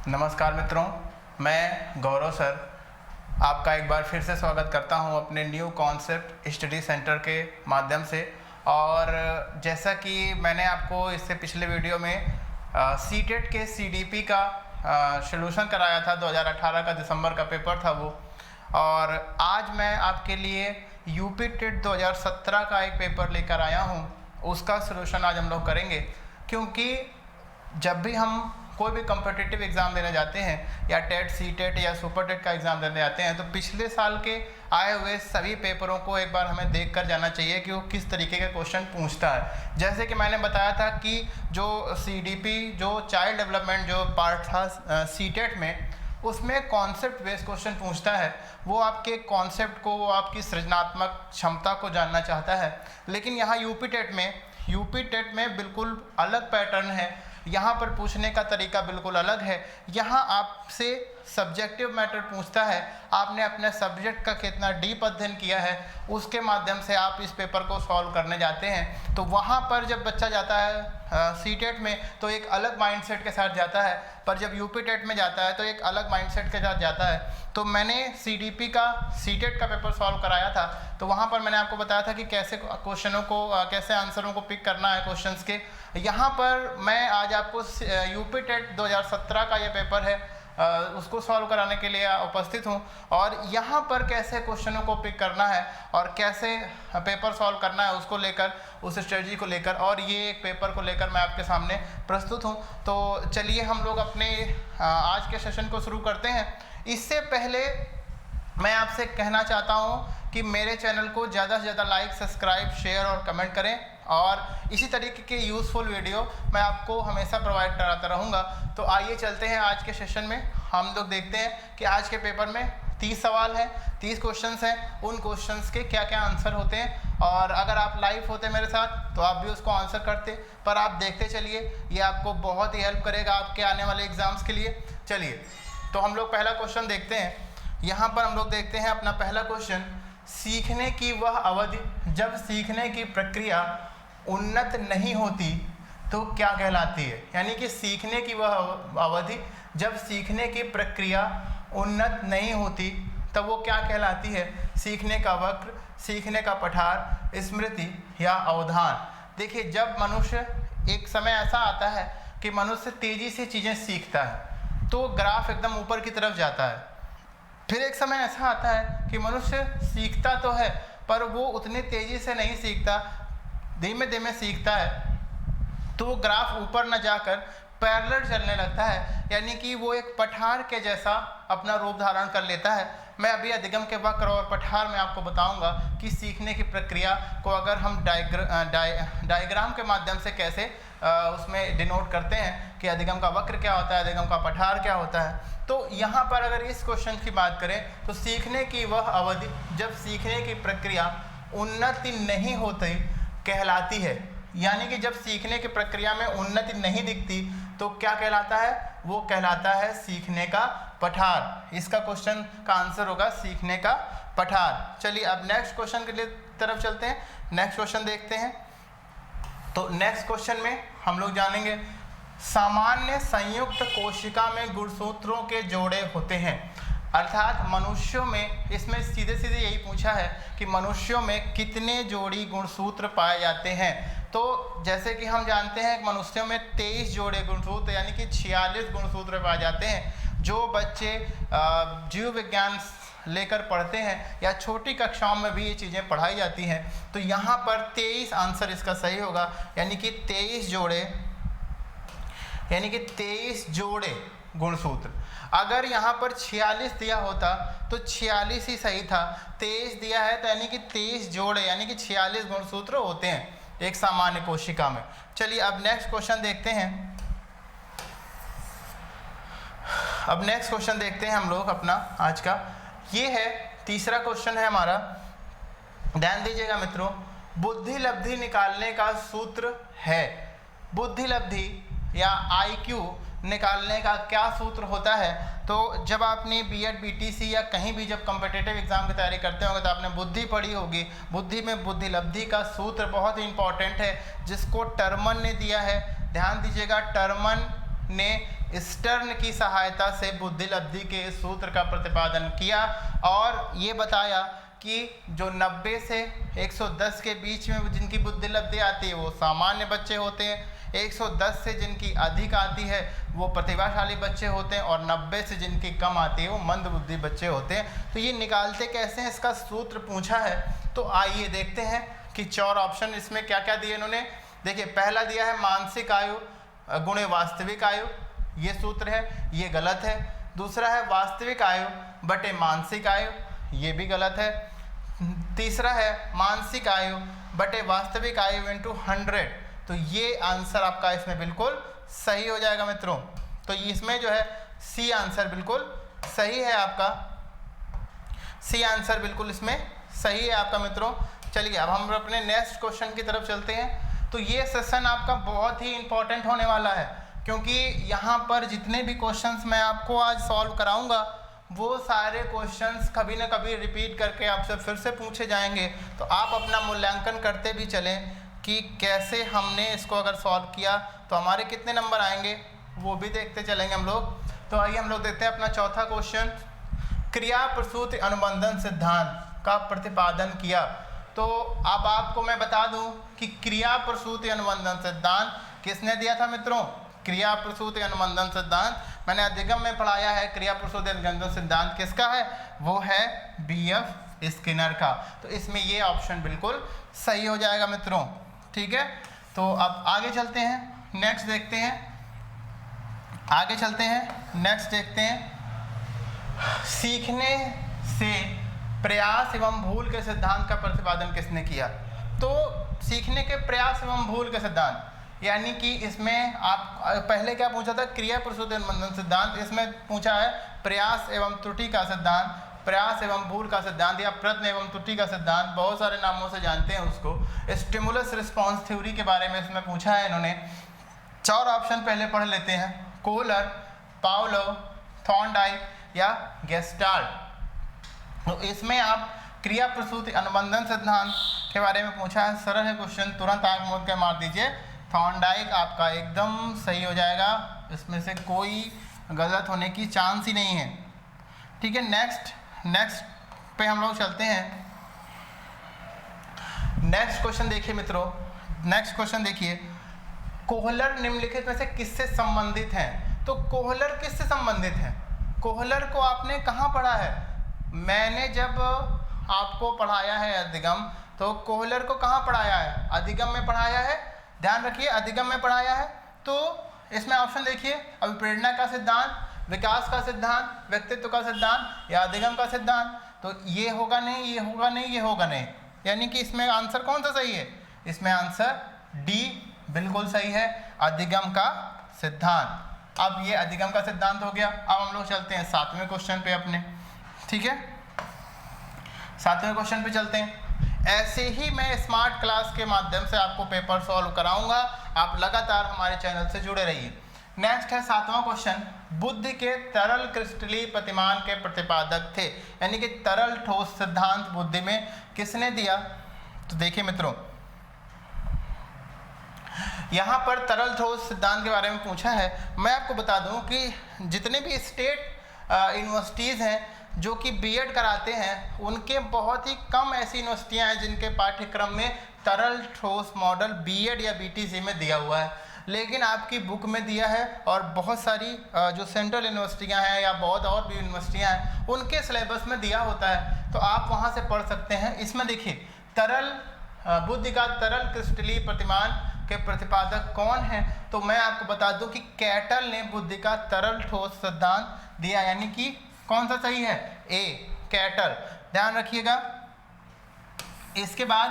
नमस्कार मित्रों, मैं गौरव सर आपका एक बार फिर से स्वागत करता हूं अपने न्यू कॉन्सेप्ट स्टडी सेंटर के माध्यम से। और जैसा कि मैंने आपको इससे पिछले वीडियो में सीटेट के सीडीपी का सॉल्यूशन कराया था, 2018 का दिसंबर का पेपर था वो। और आज मैं आपके लिए यूपी टेट 2017 का एक पेपर लेकर आया हूं, उसका सॉल्यूशन आज हम लोग करेंगे। क्योंकि जब भी हम कोई भी कॉम्पिटिटिव एग्ज़ाम देने जाते हैं या टेट, सी टेट या सुपर टेट का एग्ज़ाम देने जाते हैं, तो पिछले साल के आए हुए सभी पेपरों को एक बार हमें देख कर जाना चाहिए कि वो किस तरीके के क्वेश्चन पूछता है। जैसे कि मैंने बताया था कि जो सीडीपी, जो चाइल्ड डेवलपमेंट जो पार्ट था सी टेट में, उसमें कॉन्सेप्ट बेस्ड क्वेश्चन पूछता है। वो आपके कॉन्सेप्ट को, वो आपकी सृजनात्मक क्षमता को जानना चाहता है। लेकिन यहाँ यूपी टेट में बिल्कुल अलग पैटर्न है। यहाँ पर पूछने का तरीका बिल्कुल अलग है। यहाँ आपसे सब्जेक्टिव मैटर पूछता है, आपने अपने सब्जेक्ट का कितना डीप अध्ययन किया है, उसके माध्यम से आप इस पेपर को सॉल्व करने जाते हैं। तो वहाँ पर जब बच्चा जाता है सी टेट में तो एक अलग माइंडसेट के साथ जाता है, पर जब यूपी टेट में जाता है तो एक अलग माइंडसेट के साथ जाता है। तो मैंने सीडीपी का सी टेट का पेपर सॉल्व कराया था, तो वहाँ पर मैंने आपको बताया था कि कैसे क्वेश्चनों को, कैसे आंसरों को पिक करना है क्वेश्चंस के। यहाँ पर मैं आज आपको यूपी टेट 2017 का ये पेपर है, उसको सॉल्व कराने के लिए उपस्थित हूँ। और यहाँ पर कैसे क्वेश्चनों को पिक करना है और कैसे पेपर सॉल्व करना है, उसको लेकर, उस स्ट्रेटजी को लेकर और ये एक पेपर को लेकर मैं आपके सामने प्रस्तुत हूँ। तो चलिए हम लोग अपने आज के सेशन को शुरू करते हैं। इससे पहले मैं आपसे कहना चाहता हूँ कि मेरे चैनल को ज़्यादा से ज़्यादा लाइक, सब्सक्राइब, शेयर और कमेंट करें, और इसी तरीके के यूज़फुल वीडियो मैं आपको हमेशा प्रोवाइड कराता रहूँगा। तो आइए चलते हैं आज के सेशन में। हम लोग देखते हैं कि आज के पेपर में 30 सवाल हैं, 30 क्वेश्चंस हैं, उन क्वेश्चंस के क्या क्या आंसर होते हैं। और अगर आप लाइव होते मेरे साथ तो आप भी उसको आंसर करते, पर आप देखते चलिए, ये आपको बहुत ही हेल्प करेगा आपके आने वाले एग्ज़ाम्स के लिए। चलिए तो हम लोग पहला क्वेश्चन देखते हैं। यहाँ पर हम लोग देखते हैं अपना पहला क्वेश्चन, सीखने की वह अवधि जब सीखने की प्रक्रिया उन्नत नहीं होती तो क्या कहलाती है। यानी कि सीखने की वह अवधि जब सीखने की प्रक्रिया उन्नत नहीं होती तब वो क्या कहलाती है। सीखने का वक्र, सीखने का पठार, स्मृति या अवधान। देखिए, जब मनुष्य, एक समय ऐसा आता है कि मनुष्य तेज़ी से चीज़ें सीखता है तो ग्राफ एकदम ऊपर की तरफ जाता है। फिर एक समय ऐसा आता है कि मनुष्य सीखता तो है पर वो उतनी तेज़ी से नहीं सीखता, धीमे धीमे सीखता है, तो वो ग्राफ ऊपर न जाकर पैरेलल चलने लगता है। यानी कि वो एक पठार के जैसा अपना रूप धारण कर लेता है। मैं अभी अधिगम के वक्र और पठार में आपको बताऊंगा कि सीखने की प्रक्रिया को अगर हम डायग्राम के माध्यम से कैसे उसमें डिनोट करते हैं कि अधिगम का वक्र क्या होता है, अधिगम का पठार क्या होता है। तो यहाँ पर अगर इस क्वेश्चन की बात करें तो सीखने की वह अवधि जब सीखने की प्रक्रिया उन्नति नहीं होती कहलाती है। यानी कि जब सीखने की प्रक्रिया में उन्नति नहीं दिखती तो क्या कहलाता है, वो कहलाता है सीखने का पठार। इसका क्वेश्चन का आंसर होगा सीखने का पठार। चलिए अब नेक्स्ट क्वेश्चन के लिए तरफ चलते हैं, नेक्स्ट क्वेश्चन देखते हैं। तो नेक्स्ट क्वेश्चन में हम लोग जानेंगे, सामान्य संयुक्त कोशिका में गुणसूत्रों के जोड़े होते हैं। अर्थात मनुष्यों में, इसमें सीधे सीधे यही पूछा है कि मनुष्यों में कितने जोड़ी गुणसूत्र पाए जाते हैं। तो जैसे कि हम जानते हैं मनुष्यों में 23 जोड़े गुणसूत्र यानी कि 46 गुणसूत्र पाए जाते हैं। जो बच्चे जीव विज्ञान लेकर पढ़ते हैं या छोटी कक्षाओं में भी ये चीज़ें पढ़ाई जाती हैं, तो यहाँ पर 23 आंसर इसका सही होगा। यानी कि 23 जोड़े गुणसूत्र। अगर यहाँ पर 46 दिया होता तो 46 ही सही था, 23 दिया है तो यानी कि 23 जोड़े यानी कि 46 गुणसूत्र होते हैं एक सामान्य कोशिका में। चलिए अब नेक्स्ट क्वेश्चन देखते हैं। अब नेक्स्ट क्वेश्चन देखते हैं हम लोग अपना आज का, ये है तीसरा क्वेश्चन है हमारा। ध्यान दीजिएगा मित्रों, बुद्धि लब्धि निकालने का सूत्र है। बुद्धि लब्धि या IQ निकालने का क्या सूत्र होता है। तो जब आपने बीएड, बीटीसी या कहीं भी जब कॉम्पिटिटिव एग्जाम की तैयारी करते होंगे तो आपने बुद्धि पढ़ी होगी। बुद्धि में बुद्धि लब्धि का सूत्र बहुत ही इंपॉर्टेंट है जिसको टर्मन ने दिया है। ध्यान दीजिएगा, टर्मन ने स्टर्न की सहायता से बुद्धिलब्धि के इस सूत्र का प्रतिपादन किया और ये बताया कि जो 90 से 110 के बीच में जिनकी बुद्धिलब्धि आती है वो सामान्य बच्चे होते हैं, 110 से जिनकी अधिक आती है वो प्रतिभाशाली बच्चे होते हैं और 90 से जिनकी कम आती है वो मंदबुद्धि बच्चे होते हैं। तो ये निकालते कैसे हैं, इसका सूत्र पूछा है। तो आइए देखते हैं कि 4 ऑप्शन इसमें क्या क्या दिए इन्होंने। देखिए, पहला दिया है मानसिक आयु गुणे वास्तविक आयु, ये सूत्र है, ये गलत है। दूसरा है वास्तविक आयु बटे मानसिक आयु, ये भी गलत है। तीसरा है मानसिक आयु बटे वास्तविक आयु इंटू 100, तो ये आंसर आपका इसमें बिल्कुल सही हो जाएगा मित्रों। तो इसमें जो है सी आंसर बिल्कुल सही है आपका, सी आंसर बिल्कुल इसमें सही है आपका मित्रों। चलिए अब हम अपने नेक्स्ट क्वेश्चन की तरफ चलते हैं। तो ये सेशन आपका बहुत ही इंपॉर्टेंट होने वाला है, क्योंकि यहाँ पर जितने भी क्वेश्चंस मैं आपको आज सॉल्व कराऊंगा वो सारे क्वेश्चंस कभी ना कभी रिपीट करके आपसे फिर से पूछे जाएंगे। तो आप अपना मूल्यांकन करते भी चलें कि कैसे हमने इसको अगर सॉल्व किया तो हमारे कितने नंबर आएंगे, वो भी देखते चलेंगे हम लोग। तो आइए हम लोग देखते हैं अपना चौथा क्वेश्चन। क्रिया प्रसूति अनुबंधन सिद्धांत का प्रतिपादन किया। तो अब आपको मैं बता दूं कि क्रिया प्रसूति अनुबंधन सिद्धांत किसने दिया था मित्रों। क्रिया प्रसूति अनुबंधन सिद्धांत मैंने अधिगम में पढ़ाया है। क्रिया प्रसूति अनुबंधन सिद्धांत किसका है, वो है BF स्किनर का। तो इसमें ये ऑप्शन बिल्कुल सही हो जाएगा मित्रों, ठीक है। तो अब आगे चलते हैं, नेक्स्ट देखते हैं, आगे चलते हैं, नेक्स्ट देखते हैं। सीखने से प्रयास एवं भूल के सिद्धांत का प्रतिपादन किसने किया। तो सीखने के प्रयास एवं भूल के सिद्धांत, यानी कि इसमें आप पहले क्या पूछा था, क्रिया प्रसूति अनुबंधन सिद्धांत, इसमें पूछा है प्रयास एवं त्रुटि का सिद्धांत, प्रयास एवं भूल का सिद्धांत या प्रयत्न एवं त्रुटि का सिद्धांत, बहुत सारे नामों से जानते हैं उसको। स्टिमुलस रिस्पॉन्स थ्योरी के बारे में इसमें पूछा है इन्होंने। 4 ऑप्शन पहले पढ़ लेते हैं, कोहलर, पावलोव, थॉर्नडाइक या गेस्टाल्ट। तो इसमें आप क्रिया प्रसूति अनुबंधन सिद्धांत के बारे में पूछा है, सरल है क्वेश्चन, तुरंत आंख मूंद के मार दीजिए। थॉर्नडाइक आपका एकदम सही हो जाएगा, इसमें से कोई गलत होने की चांस ही नहीं है, ठीक है। नेक्स्ट पे हम लोग चलते हैं। नेक्स्ट क्वेश्चन देखिए मित्रों, नेक्स्ट क्वेश्चन देखिए, कोहलर निम्नलिखित में से किससे संबंधित हैं। तो कोहलर किससे संबंधित है, कोहलर को आपने कहाँ पढ़ा है। मैंने जब आपको पढ़ाया है अधिगम, तो कोहलर को कहाँ पढ़ाया है, अधिगम में पढ़ाया है, ध्यान रखिए अधिगम में पढ़ाया है। तो इसमें ऑप्शन देखिए, अभिप्रेरणा का सिद्धांत, विकास का सिद्धांत, व्यक्तित्व का सिद्धांत या अधिगम का सिद्धांत। तो ये होगा नहीं, ये होगा नहीं, ये होगा नहीं, यानी कि इसमें आंसर कौन सा सही है, इसमें आंसर डी बिल्कुल सही है, अधिगम का सिद्धांत। अब ये अधिगम का सिद्धांत हो गया। अब हम लोग चलते हैं 7वें क्वेश्चन पे अपने, ठीक है। 7वें क्वेश्चन पे चलते हैं। ऐसे ही मैं स्मार्ट क्लास के माध्यम से आपको पेपर सॉल्व कराऊंगा, आप लगातार हमारे चैनल से जुड़े रहिए। नेक्स्ट है 7वां क्वेश्चन, बुद्धि के तरल क्रिस्टलीय प्रतिमान के प्रतिपादक थे, यानी कि तरल ठोस सिद्धांत बुद्धि में किसने दिया। तो देखिए मित्रों, यहाँ पर तरल ठोस सिद्धांत के बारे में पूछा है। मैं आपको बता दूं कि जितने भी स्टेट यूनिवर्सिटीज़ हैं जो कि बीएड कराते हैं, उनके बहुत ही कम ऐसी यूनिवर्सिटियाँ हैं जिनके पाठ्यक्रम में तरल ठोस मॉडल बीएड या बीटीसी में दिया हुआ है, लेकिन आपकी बुक में दिया है। और बहुत सारी जो सेंट्रल यूनिवर्सिटियाँ हैं या बहुत और भी यूनिवर्सिटियाँ हैं उनके सिलेबस में दिया होता है, तो आप वहाँ से पढ़ सकते हैं। इसमें देखिए, तरल बुद्धि का तरल क्रिस्टलीय प्रतिमान के प्रतिपादक कौन है। तो मैं आपको बता दूं कि कैटल ने बुद्धि का तरल ठोस सिद्धांत दिया, यानी कि कौन सा सही है, ए कैटल, ध्यान रखिएगा। इसके बाद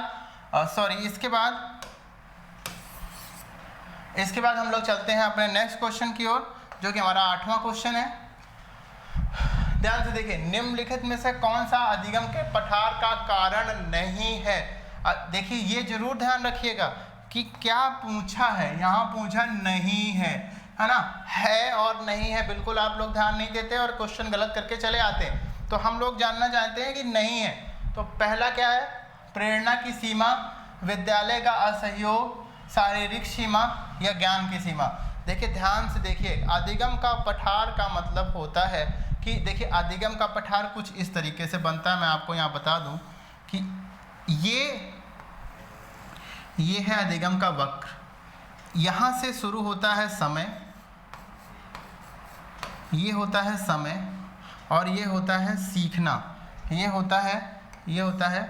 हम लोग चलते हैं अपने नेक्स्ट क्वेश्चन की ओर, जो कि हमारा 8वां क्वेश्चन है। ध्यान से देखिए, निम्नलिखित में से कौन सा अधिगम के पठार का कारण नहीं है। देखिए ये जरूर ध्यान रखिएगा कि क्या पूछा है, यहाँ पूछा नहीं है, है ना, है और नहीं है, बिल्कुल आप लोग ध्यान नहीं देते और क्वेश्चन गलत करके चले आते हैं। तो हम लोग जानना चाहते हैं कि नहीं है। तो पहला क्या है, प्रेरणा की सीमा, विद्यालय का असहयोग, शारीरिक सीमा या ज्ञान की सीमा। देखिए ध्यान से देखिए, अधिगम का पठार का मतलब होता है कि देखिए अधिगम का पठार कुछ इस तरीके से बनता है। मैं आपको यहाँ बता दूं कि ये है अधिगम का वक्र। यहाँ से शुरू होता है समय, ये होता है समय, और ये होता है सीखना, ये होता है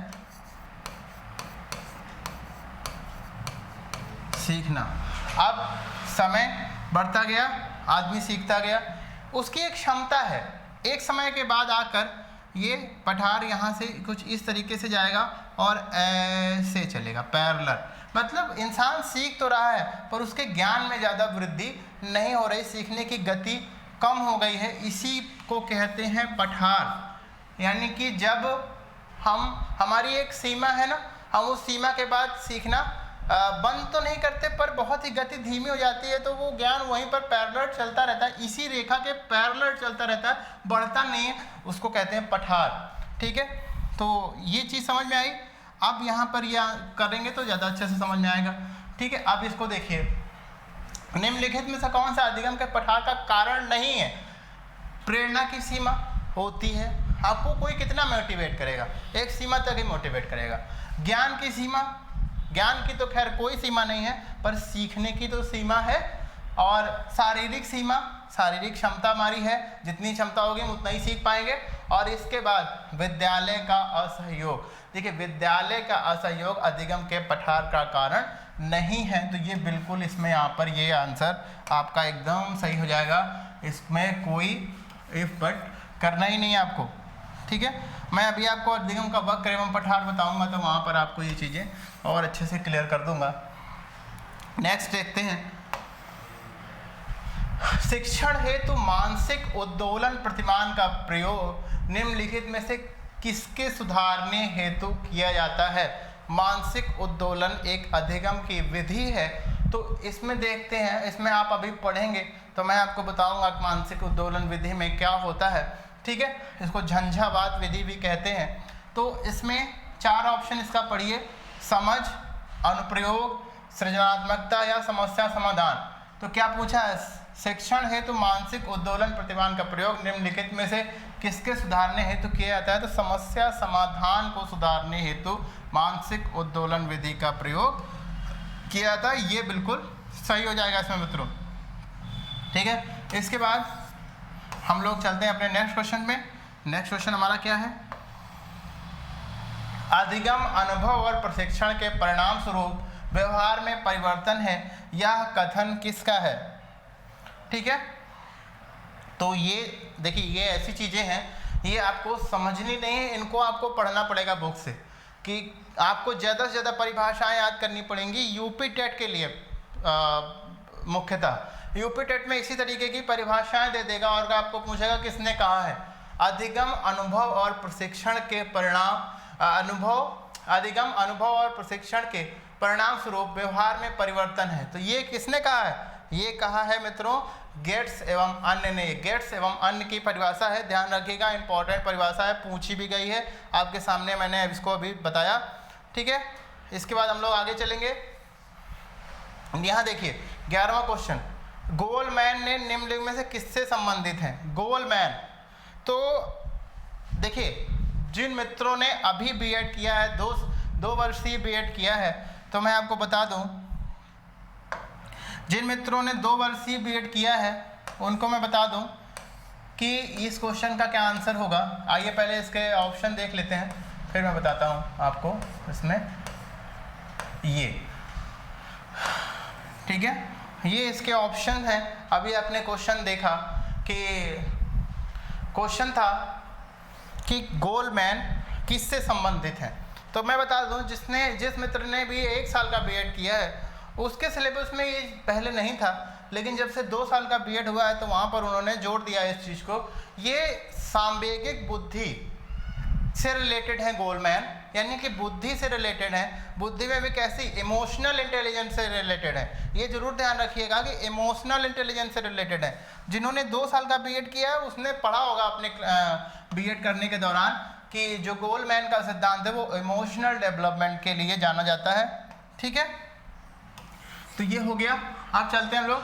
सीखना। अब समय बढ़ता गया, आदमी सीखता गया, उसकी एक क्षमता है, एक समय के बाद आकर ये पठार यहाँ से कुछ इस तरीके से जाएगा और ऐसे चलेगा पैरेलल। मतलब इंसान सीख तो रहा है पर उसके ज्ञान में ज़्यादा वृद्धि नहीं हो रही, सीखने की गति कम हो गई है। इसी को कहते हैं पठार। यानी कि जब हमारी एक सीमा है ना, हम उस सीमा के बाद सीखना बंद तो नहीं करते पर बहुत ही गति धीमी हो जाती है, तो वो ज्ञान वहीं पर पैरेलल चलता रहता है, इसी रेखा के पैरेलल चलता रहता है, बढ़ता नहीं है, उसको कहते हैं पठार। ठीक है, तो ये चीज़ समझ में आई। अब यहाँ पर यह करेंगे तो ज़्यादा अच्छे से समझ में आएगा। ठीक है, अब इसको देखिए, निम्नलिखित में से कौन सा अधिगम के पठार का कारण नहीं है? प्रेरणा की सीमा होती है, आपको कोई कितना मोटिवेट करेगा, एक सीमा तक ही मोटिवेट करेगा। ज्ञान की सीमा, ज्ञान की तो खैर कोई सीमा नहीं है, पर सीखने की तो सीमा है। और शारीरिक सीमा, शारीरिक क्षमता हमारी है, जितनी क्षमता होगी हम उतना ही सीख पाएंगे। और इसके बाद विद्यालय का असहयोग। देखिए विद्यालय का असहयोग अधिगम के पठार का कारण नहीं है, तो ये बिल्कुल इसमें यहाँ पर ये आंसर आपका एकदम सही हो जाएगा, इसमें कोई इफ बट करना ही नहीं है आपको। ठीक है, मैं अभी आपको अधिगम का वक्र एवं पठार बताऊंगा तो वहाँ पर आपको ये चीज़ें और अच्छे से क्लियर कर दूंगा। नेक्स्ट देखते हैं, शिक्षण हेतु मानसिक उद्दोलन प्रतिमान का प्रयोग निम्नलिखित में से किसके सुधारने हेतु किया जाता है? मानसिक उद्दोलन एक अधिगम की विधि है, तो इसमें देखते हैं, इसमें आप अभी पढ़ेंगे तो मैं आपको बताऊंगा कि मानसिक उद्दोलन विधि में क्या होता है। ठीक है, इसको झंझावात विधि भी कहते हैं। तो इसमें 4 ऑप्शन इसका पढ़िए, समझ, अनुप्रयोग, सृजनात्मकता या समस्या समाधान। तो क्या पूछा है? शिक्षण हेतु मानसिक उद्दोलन प्रतिमान का प्रयोग निम्नलिखित में से किसके सुधारने हेतु किया जाता है? तो समस्या समाधान को सुधारने हेतु मानसिक उद्दोलन विधि का प्रयोग किया जाता है। ये बिल्कुल सही हो जाएगा इसमें मित्रों। ठीक है, इसके बाद हम लोग चलते हैं अपने नेक्स्ट क्वेश्चन में। नेक्स्ट क्वेश्चन हमारा क्या है? अधिगम अनुभव और प्रशिक्षण के परिणाम स्वरूप व्यवहार में परिवर्तन है, यह कथन किसका है? ठीक है, तो ये देखिए, ये ऐसी चीज़ें हैं, ये आपको समझनी नहीं है, इनको आपको पढ़ना पड़ेगा बुक से, कि आपको ज़्यादा से ज़्यादा परिभाषाएं याद करनी पड़ेंगी यूपी टेट के लिए। मुख्यतः यूपी टेट में इसी तरीके की परिभाषाएं दे देगा और आपको पूछेगा किसने कहा है। अधिगम अनुभव और प्रशिक्षण के परिणाम, अधिगम अनुभव और प्रशिक्षण के परिणाम स्वरूप व्यवहार में परिवर्तन है, तो ये किसने कहा है? ये कहा है मित्रों गेट्स एवं अन्य ने। गेट्स एवं अन्य की परिभाषा है, ध्यान रखिएगा, इंपॉर्टेंट परिभाषा है, पूछी भी गई है आपके सामने, मैंने इसको अभी बताया। ठीक है, इसके बाद हम लोग आगे चलेंगे। यहाँ देखिए 11वां क्वेश्चन, गोलमैन ने निम्नलिखित में से किससे संबंधित हैं? गोलमैन, तो देखिए जिन मित्रों ने अभी बीएड किया है, 2 वर्षीय बीएड किया है, तो मैं आपको बता दूं, जिन मित्रों ने 2 वर्षीय बीएड किया है उनको मैं बता दूं कि इस क्वेश्चन का क्या आंसर होगा। आइए पहले इसके ऑप्शन देख लेते हैं, फिर मैं बताता हूं आपको इसमें। ये ठीक है, ये इसके ऑप्शन हैं। अभी आपने क्वेश्चन देखा कि क्वेश्चन था कि गोलमैन किससे संबंधित हैं, तो मैं बता दूं जिस मित्र ने भी 1 साल का बीएड किया है उसके सिलेबस में ये पहले नहीं था, लेकिन जब से 2 साल का बीएड हुआ है तो वहाँ पर उन्होंने जोड़ दिया इस चीज़ को। ये सांवेगिक बुद्धि से रिलेटेड है गोलमैन, यानी कि बुद्धि से रिलेटेड है। बुद्धि में भी कैसी? इमोशनल इंटेलिजेंस से रिलेटेड है। ये जरूर ध्यान रखिएगा कि इमोशनल इंटेलिजेंस से रिलेटेड है। जिन्होंने 2 साल का बीएड किया है उसने पढ़ा होगा अपने बीएड करने के दौरान कि जो गोलमैन का सिद्धांत है वो इमोशनल डेवलपमेंट के लिए जाना जाता है। ठीक है, तो ये हो गया। अब चलते हैं हम लोग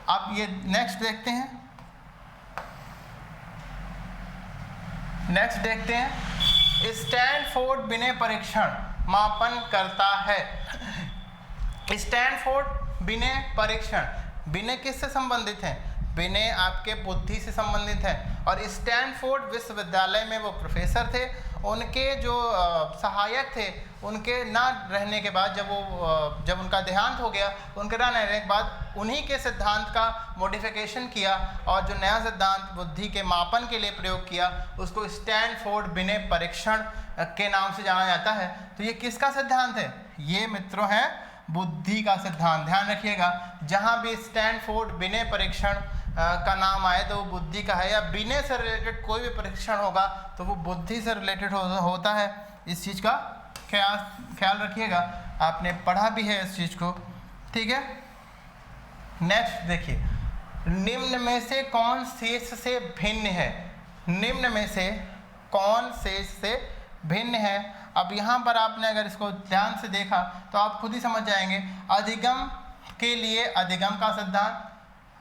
आप ये नेक्स्ट देखते हैं, नेक्स्ट देखते हैं, स्टैनफोर्ड बिने परीक्षण मापन करता है। स्टैनफोर्ड बिने परीक्षण, बिने किससे संबंधित हैं? बिने आपके बुद्धि से संबंधित हैं। और स्टैनफोर्ड विश्वविद्यालय में वो प्रोफेसर थे, उनके जो सहायक थे, उनके ना रहने के बाद जब उनका देहांत हो गया, उनके ना रहने के बाद उन्हीं के सिद्धांत का मॉडिफिकेशन किया और जो नया सिद्धांत बुद्धि के मापन के लिए प्रयोग किया उसको स्टैनफोर्ड बिने परीक्षण के नाम से जाना जाता है। तो ये किसका सिद्धांत है? ये मित्रों है बुद्धि का सिद्धांत। ध्यान रखिएगा, जहाँ भी स्टैनफोर्ड बिने परीक्षण का नाम आए तो वो बुद्धि का है, या बिने से रिलेटेड कोई भी परीक्षण होगा तो वो बुद्धि से रिलेटेड होता है। इस चीज़ का ख्याल रखिएगा, आपने पढ़ा भी है इस चीज़ को, ठीक है। नेक्स्ट देखिए, निम्न में से कौन शेष से भिन्न है? निम्न में से कौन शेष से भिन्न है? अब यहाँ पर आपने अगर इसको ध्यान से देखा तो आप खुद ही समझ जाएंगे। अधिगम के लिए अधिगम का सिद्धांत,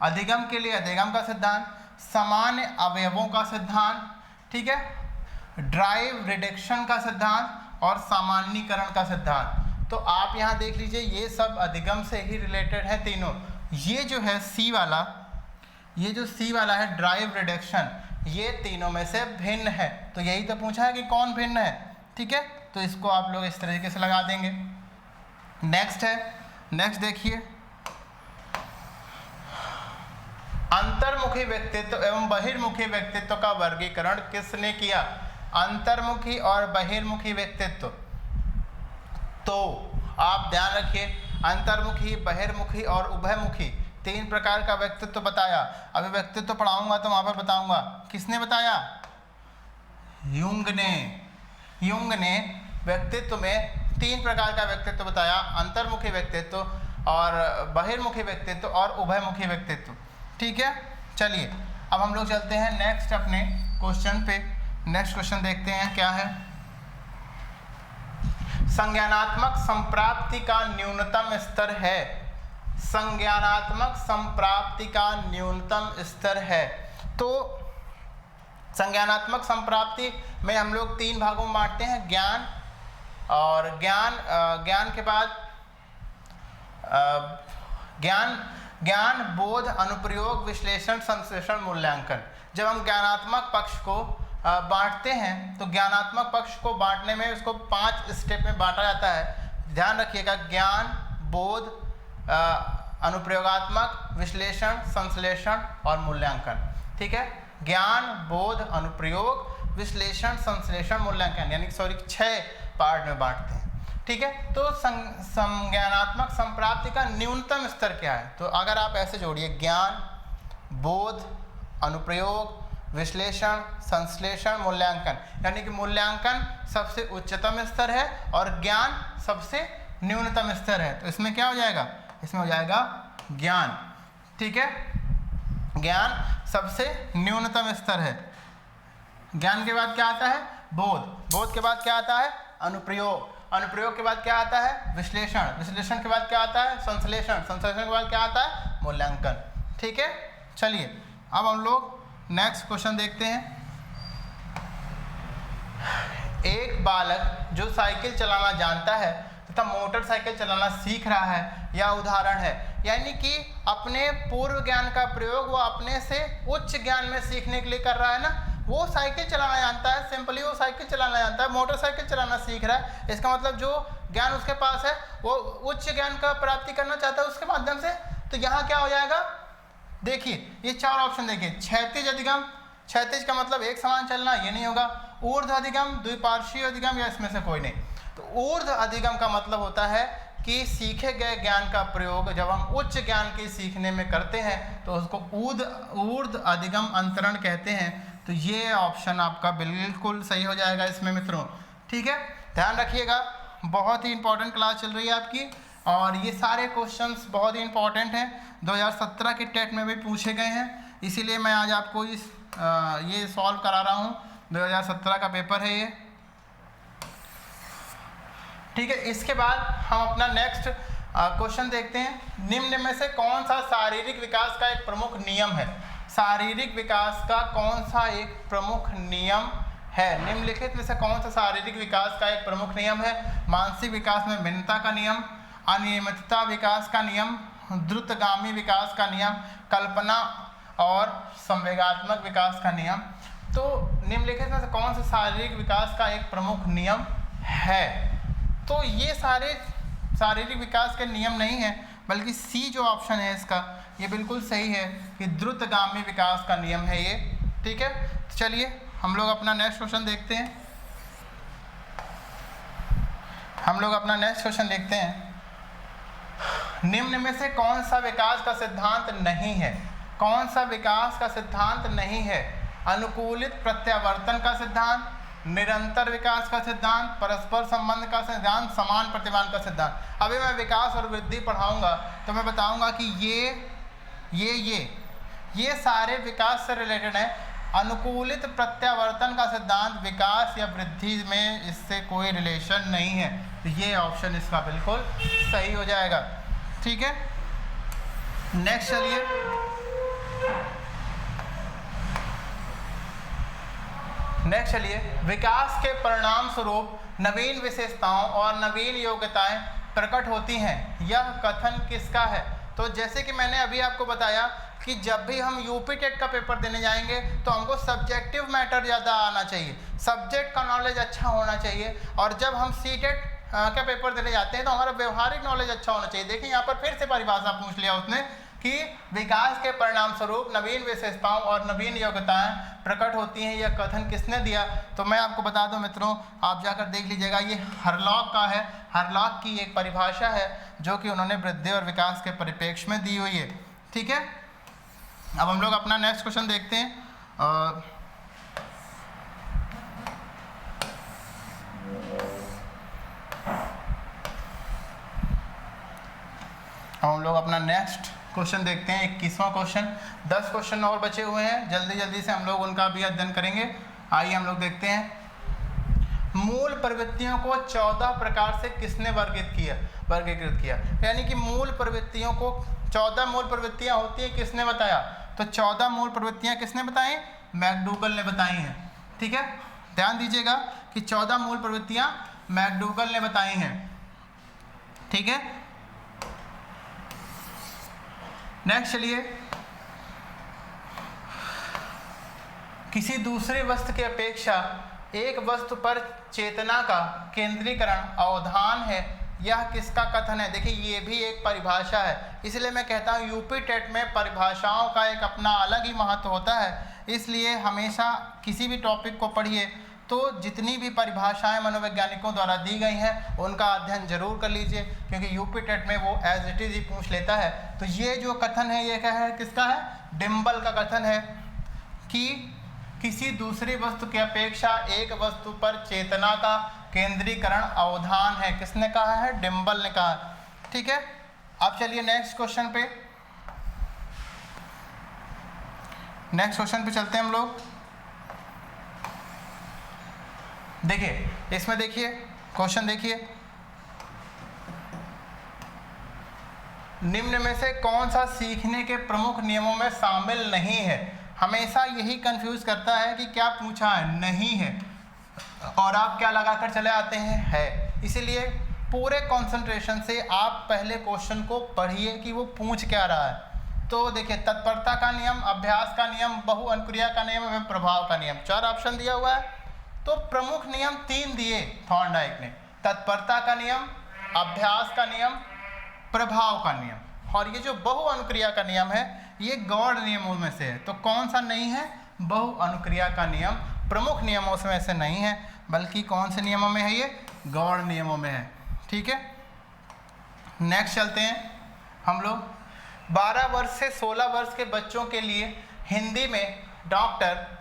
अधिगम के लिए अधिगम का सिद्धांत, सामान्य अवयवों का सिद्धांत, ठीक है, ड्राइव रिडक्शन का सिद्धांत और सामान्यीकरण का सिद्धांत। तो आप यहाँ देख लीजिए, ये सब अधिगम से ही रिलेटेड है तीनों। ये जो है सी वाला, ये जो सी वाला है ड्राइव रिडक्शन, ये तीनों में से भिन्न है। तो यही तो पूछा है कि कौन भिन्न है, ठीक है। तो इसको आप लोग इस तरीके से लगा देंगे। नेक्स्ट है, नेक्स्ट देखिए, अंतर्मुखी व्यक्तित्व एवं बहिर्मुखी व्यक्तित्व का वर्गीकरण किसने किया? अंतर्मुखी और बहिर्मुखी व्यक्तित्व। तो आप ध्यान रखिए, अंतर्मुखी, बहिर्मुखी और उभयमुखी तीन प्रकार का व्यक्तित्व बताया। अभी व्यक्तित्व पढ़ाऊंगा तो वहां पर बताऊंगा। किसने बताया? यूंग ने। यूंग ने व्यक्तित्व में तीन प्रकार का व्यक्तित्व बताया, अंतर्मुखी व्यक्तित्व और बहिर्मुखी व्यक्तित्व और उभयमुखी व्यक्तित्व, ठीक है। चलिए अब हम लोग चलते हैं नेक्स्ट अपने क्वेश्चन पे। नेक्स्ट क्वेश्चन देखते हैं क्या है। संज्ञानात्मक संप्राप्ति का न्यूनतम स्तर है। संज्ञानात्मक संप्राप्ति का न्यूनतम स्तर है। तो संज्ञानात्मक संप्राप्ति में हम लोग तीन भागों में बांटते हैं, ज्ञान और ज्ञान के बाद ज्ञान, बोध, अनुप्रयोग, विश्लेषण, संश्लेषण, मूल्यांकन। जब हम ज्ञानात्मक पक्ष को बांटते हैं तो ज्ञानात्मक पक्ष को बांटने में उसको 5 स्टेप में बांटा जाता है। ध्यान रखिएगा, ज्ञान, बोध, अनुप्रयोगात्मक, विश्लेषण, संश्लेषण और मूल्यांकन, ठीक है। ज्ञान, बोध, अनुप्रयोग, विश्लेषण, संश्लेषण, मूल्यांकन, यानी 6 पार्ट में बांटते हैं, ठीक है। तो संज्ञानात्मक संप्राप्ति का न्यूनतम स्तर क्या है? तो अगर आप ऐसे जोड़िए, ज्ञान, बोध, अनुप्रयोग, विश्लेषण, संश्लेषण, मूल्यांकन, यानी कि मूल्यांकन सबसे उच्चतम स्तर है और ज्ञान सबसे न्यूनतम स्तर है। तो इसमें क्या हो जाएगा? इसमें हो जाएगा ज्ञान, ठीक है। ज्ञान सबसे न्यूनतम स्तर है। ज्ञान के बाद क्या आता है? बोध। बोध के बाद क्या आता है? अनुप्रयोग। अनुप्रयोग के बाद क्या आता है? विश्लेषण। विश्लेषण के बाद क्या आता है? संश्लेषण। संश्लेषण के बाद क्या आता है? मूल्यांकन, ठीक है। चलिए अब हम लोग नेक्स्ट क्वेश्चन देखते हैं। एक बालक जो साइकिल चलाना जानता है तथा मोटरसाइकिल चलाना सीख रहा है, यह उदाहरण है। यानी कि अपने पूर्व ज्ञान का प्रयोग वो अपने से उच्च ज्ञान में सीखने के लिए कर रहा है ना। वो साइकिल चलाना जानता है, सिंपली वो साइकिल चलाना जानता है, मोटरसाइकिल चलाना सीख रहा है। इसका मतलब जो ज्ञान उसके पास है वो उच्च ज्ञान का प्राप्ति करना चाहता है उसके माध्यम से। तो यहाँ क्या हो जाएगा? देखिए ये 4 ऑप्शन देखिए। क्षैतिज अधिगम, क्षैतिज का मतलब एक समान चलना, ये नहीं होगा। ऊर्ध्व अधिगम, द्विपार्श्वीय अधिगम, या इसमें से कोई नहीं। तो ऊर्ध्व अधिगम का मतलब होता है कि सीखे गए ज्ञान का प्रयोग जब हम उच्च ज्ञान के सीखने में करते हैं तो उसको ऊर्ध्व अधिगम अंतरण कहते हैं। तो ये ऑप्शन आपका बिल्कुल सही हो जाएगा इसमें मित्रों, ठीक है। ध्यान रखिएगा, बहुत ही इंपॉर्टेंट क्लास चल रही है आपकी और ये सारे क्वेश्चंस बहुत ही इंपॉर्टेंट हैं। 2017 के टेट में भी पूछे गए हैं, इसीलिए मैं आज आपको ये सॉल्व करा रहा हूँ। 2017 का पेपर है ये, ठीक है। इसके बाद हम अपना नेक्स्ट क्वेश्चन देखते हैं, निम्न में से कौन सा शारीरिक विकास का एक प्रमुख नियम है? शारीरिक विकास का कौन सा एक प्रमुख नियम है? निम्नलिखित में से कौन सा शारीरिक विकास का एक प्रमुख नियम है? मानसिक विकास में भिन्नता का नियम, अनियमितता विकास का नियम, द्रुतगामी विकास का नियम, कल्पना और संवेगात्मक विकास का नियम। तो निम्नलिखित में से कौन सा शारीरिक विकास का एक प्रमुख नियम है? तो ये सारे शारीरिक विकास के नियम नहीं है, बल्कि सी जो ऑप्शन है इसका ये बिल्कुल सही है कि द्रुतगामी विकास का नियम है ये। ठीक है, तो चलिए हम लोग अपना नेक्स्ट क्वेश्चन देखते हैं। देखते हैं, निम्न में से कौन सा विकास का सिद्धांत नहीं है? कौन सा विकास का सिद्धांत नहीं है? अनुकूलित प्रत्यावर्तन का सिद्धांत, निरंतर विकास का सिद्धांत, परस्पर संबंध का सिद्धांत, समान प्रतिमान का सिद्धांत। अभी मैं विकास और वृद्धि पढ़ाऊंगा तो मैं बताऊंगा कि ये सारे विकास से रिलेटेड है। अनुकूलित प्रत्यावर्तन का सिद्धांत विकास या वृद्धि में इससे कोई रिलेशन नहीं है, तो ये ऑप्शन इसका बिल्कुल सही हो जाएगा। ठीक है, नेक्स्ट चलिए विकास के परिणाम स्वरूप नवीन विशेषताओं और नवीन योग्यताएं प्रकट होती हैं, यह कथन किसका है? तो जैसे कि मैंने अभी आपको बताया कि जब भी हम यूपी टेट का पेपर देने जाएंगे तो हमको सब्जेक्टिव मैटर ज़्यादा आना चाहिए, सब्जेक्ट का नॉलेज अच्छा होना चाहिए। और जब हम सी टेट का पेपर देने जाते हैं तो हमारा व्यवहारिक नॉलेज अच्छा होना चाहिए। देखिए यहाँ पर फिर से परिभाषा पूछ लिया उसने कि विकास के परिणाम स्वरूप नवीन विशेषताओं और नवीन योग्यताएं प्रकट होती हैं, यह कथन किसने दिया? तो मैं आपको बता दूं मित्रों, आप जाकर देख लीजिएगा, ये हरलॉक का है। हरलॉक की एक परिभाषा है जो कि उन्होंने वृद्धि और विकास के परिप्रेक्ष्य में दी हुई है। ठीक है, अब हम लोग अपना नेक्स्ट क्वेश्चन देखते हैं। हम लोग अपना नेक्स्ट क्वेश्चन देखते हैं, 21वां क्वेश्चन। 10 क्वेश्चन और बचे हुए हैं, जल्दी से हम लोग उनका भी अध्ययन करेंगे। आइए हम लोग देखते हैं, मूल प्रवृत्तियों को 14 प्रकार से किसने वर्गीकृत किया? यानी कि मूल प्रवृत्तियों को 14 मूल प्रवृत्तियां होती हैं, किसने बताया? तो 14 मूल प्रवृत्तियां किसने बताई? मैकडूगल ने बताई हैं। ठीक है, ध्यान दीजिएगा कि 14 मूल प्रवृत्तियां मैकडूगल ने बताई हैं। ठीक है, नेक्स्ट चलिए, किसी दूसरे वस्तु की अपेक्षा एक वस्तु पर चेतना का केंद्रीकरण अवधान है, यह किसका कथन है? देखिए ये भी एक परिभाषा है, इसलिए मैं कहता हूँ यूपी टेट में परिभाषाओं का एक अपना अलग ही महत्व होता है। इसलिए हमेशा किसी भी टॉपिक को पढ़िए तो जितनी भी परिभाषाएं मनोवैज्ञानिकों द्वारा दी गई हैं उनका अध्ययन जरूर कर लीजिए, क्योंकि यूपी टेट में वो एज इट इज ही पूछ लेता है। तो ये जो कथन है ये क्या है, किसका है? डिम्बल का कथन है कि किसी दूसरी वस्तु की अपेक्षा एक वस्तु पर चेतना का केंद्रीकरण अवधान है। किसने कहा है? डिम्बल ने कहा। ठीक है, अब चलिए नेक्स्ट क्वेश्चन पे चलते हैं हम लोग। देखिए इसमें, देखिए क्वेश्चन देखिए, निम्न में से कौन सा सीखने के प्रमुख नियमों में शामिल नहीं है? हमेशा यही कंफ्यूज करता है कि क्या पूछा है, नहीं है, और आप क्या लगाकर चले आते हैं, है। इसीलिए पूरे कंसंट्रेशन से आप पहले क्वेश्चन को पढ़िए कि वो पूछ क्या रहा है। तो देखिए, तत्परता का नियम, अभ्यास का नियम, बहु अनुक्रिया का नियम एवं प्रभाव का नियम, 4 ऑप्शन दिया हुआ है। तो प्रमुख नियम 3 दिए थॉर्नडाइक ने, तत्परता का नियम, अभ्यास का नियम, प्रभाव का नियम, और ये जो बहु अनुक्रिया का नियम है ये गौड़ नियमों में से है। तो कौन सा नहीं है? बहु अनुक्रिया का नियम प्रमुख नियमों में से नहीं है, बल्कि कौन से नियमों में है? ये गौड़ नियमों में है। ठीक है, नेक्स्ट चलते हैं हम लोग। 12 वर्ष से 16 वर्ष के बच्चों के लिए हिंदी में डॉक्टर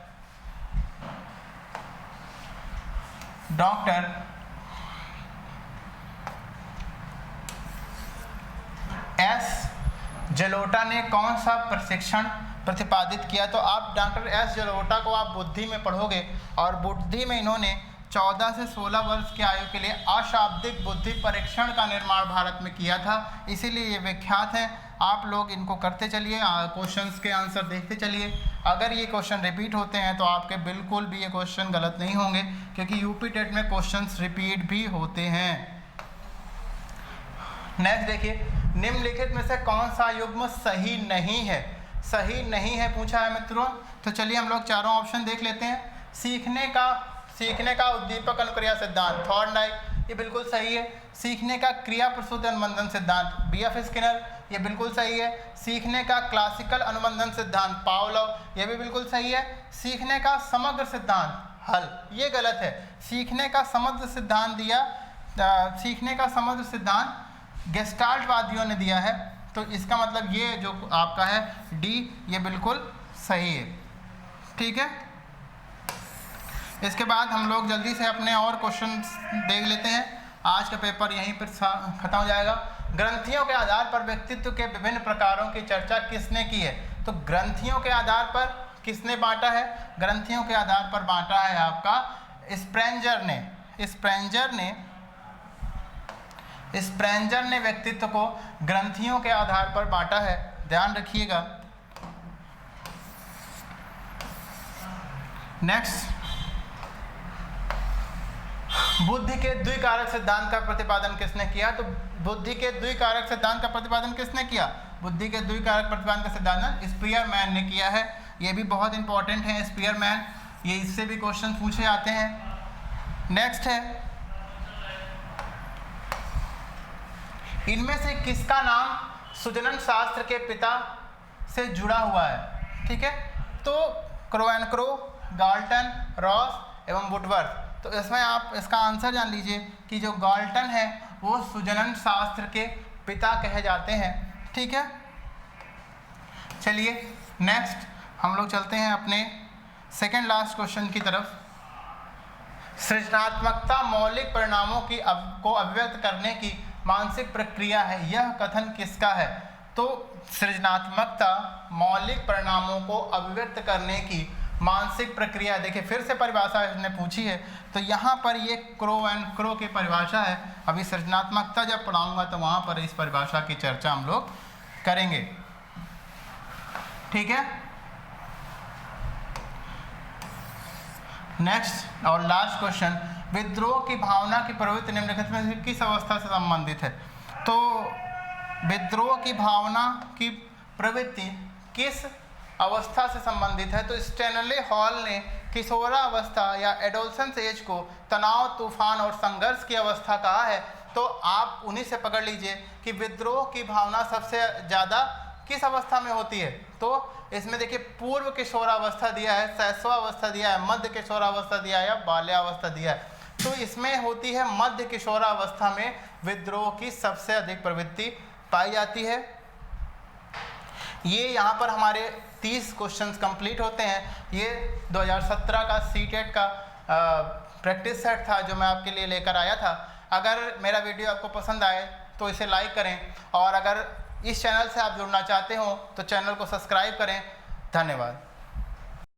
एस जलोटा ने कौन सा प्रशिक्षण प्रतिपादित किया? तो आप डॉक्टर एस जलोटा को आप बुद्धि में पढ़ोगे, और बुद्धि में इन्होंने 14 से 16 वर्ष की आयु के लिए अशाब्दिक बुद्धि परीक्षण का निर्माण भारत में किया था, इसीलिए ये विख्यात है। आप लोग इनको करते चलिए, क्वेश्चंस के आंसर देखते चलिए। अगर ये क्वेश्चन रिपीट होते हैं तो आपके बिल्कुल भी ये क्वेश्चन गलत नहीं होंगे, क्योंकि यूपी टेट में क्वेश्चंस रिपीट भी होते हैं। नेक्स्ट देखिए, निम्नलिखित में से कौन सा युग्म सही नहीं है? सही नहीं है पूछा है मित्रों, तो चलिए हम लोग चारों ऑप्शन देख लेते हैं। सीखने का उद्दीपक अनुक्रिया सिद्धांत, थॉर्नडाइक, ये बिल्कुल सही है। सीखने का क्रिया प्रसूति अनुबंधन सिद्धांत, बीएफ स्किनर, ये बिल्कुल सही है। सीखने का क्लासिकल अनुबंधन सिद्धांत, पावलोव, ये भी बिल्कुल सही है। सीखने का समग्र सिद्धांत, हल, ये गलत है। सीखने का समग्र सिद्धांत गेस्टाल्ट वादियों ने दिया है, तो इसका मतलब ये जो आपका है डी, ये बिल्कुल सही है। ठीक है, इसके बाद हम लोग जल्दी से अपने और क्वेश्चन देख लेते हैं। आज का पेपर यहीं पर खत्म हो जाएगा। ग्रंथियों के आधार पर व्यक्तित्व के विभिन्न प्रकारों की चर्चा किसने की है? तो ग्रंथियों के आधार पर किसने बांटा है? ग्रंथियों के आधार पर बांटा है आपका स्प्रेंजर ने व्यक्तित्व को ग्रंथियों के आधार पर बांटा है, ध्यान रखिएगा। नेक्स्ट, बुद्धि के द्विकारक सिद्धांत का प्रतिपादन किसने किया? तो बुद्धि के द्विकारक सिद्धांत का प्रतिपादन किसने किया? बुद्धि के द्विकारक प्रतिपादन का सिद्धांत स्पीयरमैन ने किया है। ये भी बहुत इंपॉर्टेंट है स्पीयरमैन, ये इससे भी क्वेश्चन पूछे जाते हैं। नेक्स्ट है, इनमें से किसका नाम सुजनन शास्त्र के पिता से जुड़ा हुआ है? ठीक है, तो क्रोएनक्रो, गाल्टन, रॉस एवं वुडवर्थ। तो इसमें आप इसका आंसर जान लीजिए कि जो गाल्टन है वो सुजनन शास्त्र के पिता कहे जाते हैं। ठीक है, चलिए नेक्स्ट हम लोग चलते हैं अपने सेकेंड लास्ट क्वेश्चन की तरफ। सृजनात्मकता मौलिक परिणामों को अभिव्यक्त करने की मानसिक प्रक्रिया है, यह कथन किसका है? तो सृजनात्मकता मौलिक परिणामों को अभिव्यक्त करने की मानसिक प्रक्रिया, देखिए फिर से परिभाषा इसने पूछी है, तो यहाँ पर ये क्रो की परिभाषा है। अभी सृजनात्मकता जब पढ़ाऊंगा तो वहाँ पर इस परिभाषा की चर्चा हम लोग करेंगे। ठीक है, नेक्स्ट और लास्ट क्वेश्चन, विद्रोह की भावना की प्रवृत्ति निम्नलिखित में से किस अवस्था से संबंधित है? तो विद्रोह की भावना की प्रवृत्ति किस अवस्था से संबंधित है? तो स्टैनले हॉल ने किशोरावस्था या एडोलसेंस एज को तनाव, तूफान और संघर्ष की अवस्था कहा है। तो आप उन्हीं से पकड़ लीजिए कि विद्रोह की भावना सबसे ज़्यादा किस अवस्था में होती है? तो इसमें देखिए पूर्व किशोरावस्था दिया है, शैशवावस्था दिया है, मध्य किशोरावस्था दिया है या बाल्यावस्था दिया है। तो इसमें होती है मध्य किशोरावस्था में विद्रोह की सबसे अधिक प्रवृत्ति पाई जाती है। ये यहाँ पर हमारे 30 क्वेश्चंस कंप्लीट होते हैं। ये 2017 का सीटेट का प्रैक्टिस सेट था जो मैं आपके लिए लेकर आया था। अगर मेरा वीडियो आपको पसंद आए तो इसे लाइक करें, और अगर इस चैनल से आप जुड़ना चाहते हो तो चैनल को सब्सक्राइब करें। धन्यवाद।